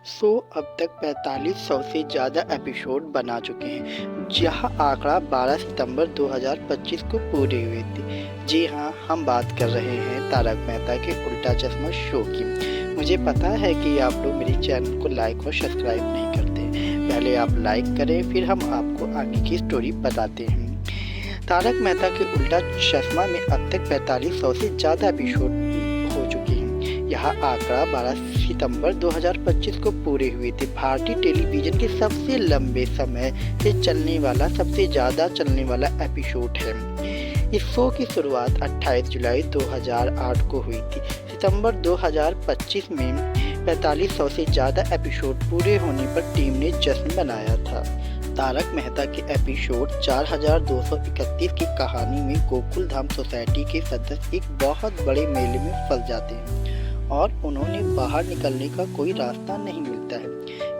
अब तक 4500 से ज़्यादा एपिसोड बना चुके हैं। यह आंकड़ा 12 सितंबर 2025 को पूरे हुए थे। जी हाँ, हम बात कर रहे हैं तारक मेहता के उल्टा चश्मा शो की। मुझे पता है कि आप लोग मेरे चैनल को लाइक और सब्सक्राइब नहीं करते। पहले आप लाइक करें, फिर हम आपको आगे की स्टोरी बताते हैं। तारक मेहता के उल्टा चश्मा में अब तक 4500 से ज़्यादा एपिसोड हो चुके हैं। यह आंकड़ा 12 सितंबर 2025 को पूरे हुए थे। भारतीय टेलीविजन के सबसे लंबे समय से चलने वाला, सबसे ज़्यादा चलने वाला एपिसोड है। इस शो की शुरुआत 28 जुलाई 2008 को हुई थी। सितंबर 2025 में 4500 से ज़्यादा एपिसोड पूरे होने पर टीम ने जश्न मनाया था। तारक मेहता के एपिसोड 4231 की कहानी में गोकुल धाम सोसाइटी के सदस्य एक बहुत बड़े मेले में फंस जाते हैं और उन्होंने बाहर निकलने का कोई रास्ता नहीं मिलता है।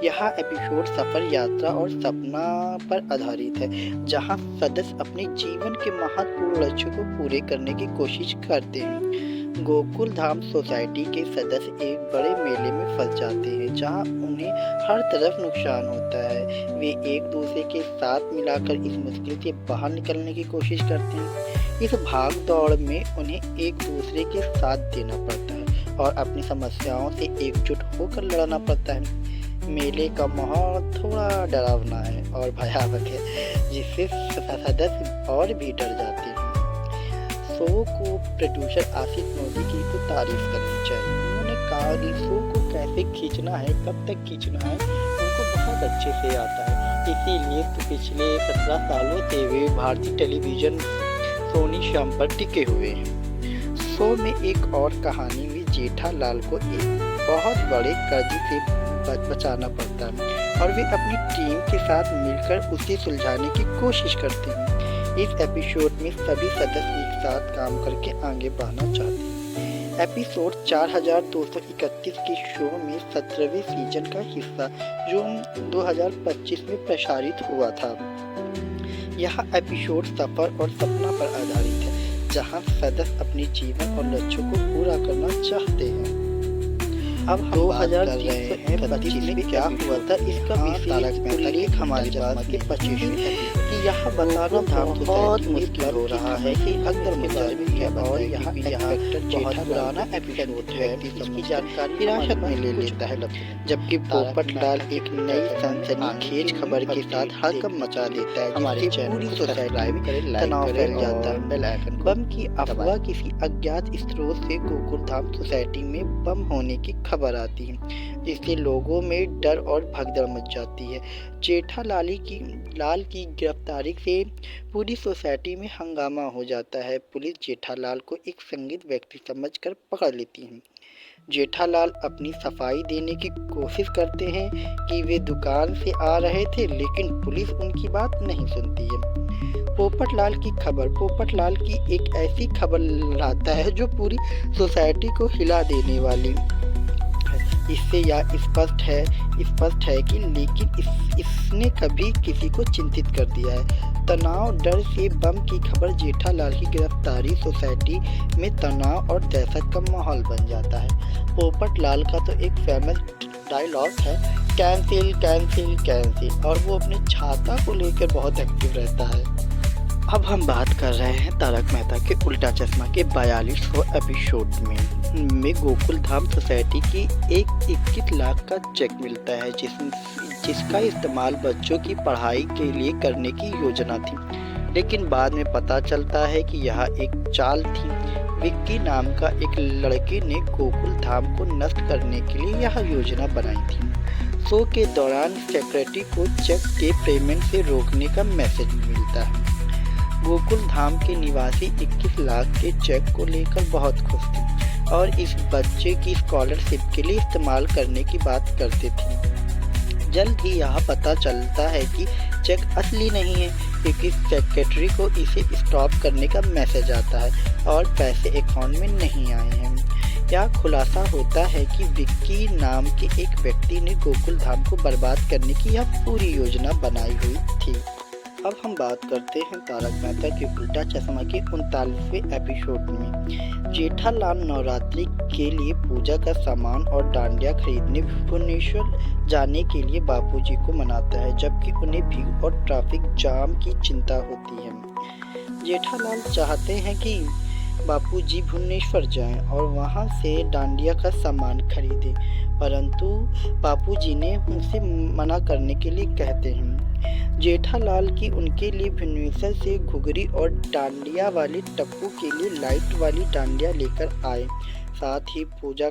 यह एपिसोड सफर, यात्रा और सपना पर आधारित है, जहां सदस्य अपने जीवन के महत्वपूर्ण लक्ष्यों को पूरे करने की कोशिश करते हैं। गोकुल धाम सोसाइटी के सदस्य एक बड़े मेले में फंस जाते हैं, जहां उन्हें हर तरफ नुकसान होता है। वे एक दूसरे के साथ मिलाकर इस मुश्किल से बाहर निकलने की कोशिश करते हैं। इस भाग दौड़ में उन्हें एक दूसरे के साथ देना पड़ता है और अपनी समस्याओं से एकजुट होकर लड़ना पड़ता है। मेले का माहौल थोड़ा डरावना है और भयावह है, जिससे सदस्य और भी डर जाते हैं। शो को प्रोड्यूसर आशिक मोदी की तो तारीफ करनी चाहिए। उन्होंने कहा कि शो को कैसे खींचना है, कब तक खींचना है, उनको बहुत अच्छे से आता है। इसीलिए तो पिछले 17 सालों से वे भारतीय टेलीविजन सोनी श्याम पर टिके हुए हैं। शो में एक और कहानी में जेठालाल को एक बहुत बड़े कर्ज से बचाना पड़ता है और वे अपनी टीम के साथ मिलकर उसे सुलझाने की कोशिश करते हैं। इस एपिसोड में सभी सदस्य एक साथ काम करके आगे बढ़ना चाहते हैं। एपिसोड 4231 के शो में 17वें सीजन का हिस्सा जो 2025 में प्रसारित हुआ था। यह एपिसोड सफर और सपना पर आधारित है, जहां सदस्य अपने जीवन और लक्ष्यों को पूरा करना चाहते हैं। अब 2025 में क्या हुआ था, इसका विशेष हमारे पास के 25 है कि यह बताना बहुत मुश्किल हो रहा है कि अक्सर मुताबिक है और यहाँ बहुत पुराना एपिसोड है। इसकी जानकारी हिरासत में ले लेता है, जबकि पोपटलाल एक नई सनसनीखेज खबर के साथ हड़कंप मचा देता है। हमारे पूरी सोसाइटी तनाव फैल जाता है। बम की अफवाह किसी अज्ञात स्रोत से गोकुल धाम सोसाइटी में बम होने की खबर आती है, जिससे लोगों में डर और भगदड़ मच जाती है। जेठालाल की गिरफ्तारी से पूरी सोसाइटी में हंगामा हो जाता है। पुलिस जेठालाल को एक संदिग्ध व्यक्ति समझकर पकड़ लेती है। जेठालाल अपनी सफाई देने की कोशिश करते हैं कि वे दुकान से आ रहे थे, लेकिन पुलिस उनकी बात नहीं सुनती है। पोपटलाल की एक ऐसी खबर लाता है जो पूरी सोसाइटी को हिला देने वाली। इससे यह स्पष्ट है कि लेकिन इसने कभी किसी को चिंतित कर दिया है। तनाव, डर से बम की खबर, जेठालाल की गिरफ्तारी, सोसाइटी में तनाव और दहशत का माहौल बन जाता है। पोपटलाल का तो एक फेमस डायलॉग है, कैंसिल कैंसिल कैंसिल, और वो अपने छाता को लेकर बहुत एक्टिव रहता है। अब हम बात कर रहे हैं तारक मेहता के उल्टा चश्मा के 4200 एपिसोड में गोकुल धाम सोसाइटी की एक 21 लाख का चेक मिलता है, जिसका इस्तेमाल बच्चों की पढ़ाई के लिए करने की योजना थी। लेकिन बाद में पता चलता है कि यह एक चाल थी। विक्की नाम का एक लड़के ने गोकुल धाम को नष्ट करने के लिए यह योजना बनाई थी। शो के दौरान सेक्रेटरी को चेक के पेमेंट से रोकने का मैसेज मिलता है। गोकुल धाम के निवासी 21 लाख के चेक को लेकर बहुत खुश थे और इस बच्चे की स्कॉलरशिप के लिए इस्तेमाल करने की बात करते थे। जल्द ही यह पता चलता है कि चेक असली नहीं है, क्योंकि सेक्रेटरी को इसे स्टॉप करने का मैसेज आता है और पैसे अकाउंट में नहीं आए हैं। यह खुलासा होता है कि विक्की नाम के एक व्यक्ति ने गोकुल धाम को बर्बाद करने की यह पूरी योजना बनाई हुई थी। अब हम बात करते हैं तारक मेहता के उल्टा चश्मा के 39वें एपिसोड में। जेठालाल नवरात्रि के लिए पूजा का सामान और डांडिया खरीदने भुवनेश्वर जाने के लिए बापूजी को मनाता है, जबकि उन्हें भीड़ और ट्रैफिक जाम की चिंता होती है। जेठालाल चाहते हैं कि बापूजी भुवनेश्वर जाएं और वहां से डांडिया का सामान खरीदें, परंतु बापूजी ने उनसे मना करने के लिए कहते हैं। जेठालाल की उनके लिए भुवनेश्वर से घुघरी और डांडिया वाले टप्पू के लिए लाइट वाली डांडिया लेकर आए। साथ ही पूजा